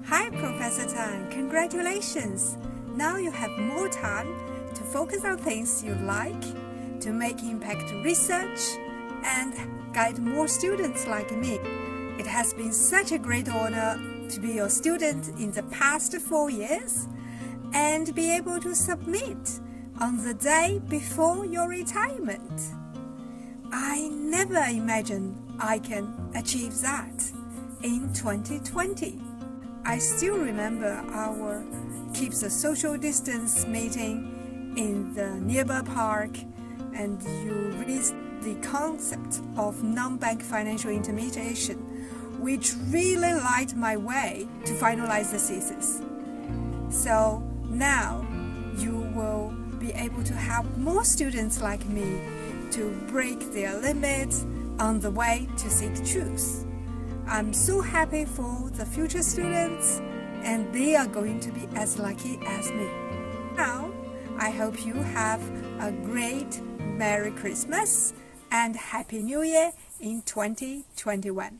Hi, Professor Tan. Congratulations! Now you have more time to focus on things you like, to make impact research, and guide more students like me. It has been such a great honor to be your student in the past 4 years and be able to submit on the day before your retirement. I never imagined I can achieve that in 2020. I still remember our Keep the Social Distance meeting in the nearby park, and you raised the concept of non-bank financial intermediation, which really lighted my way to finalize the thesis. So now you will be able to help more students like me to break their limits on the way to seek truth. I'm so happy for the future students, and they are going to be as lucky as me. Now, I hope you have a great Merry Christmas and Happy New Year in 2021.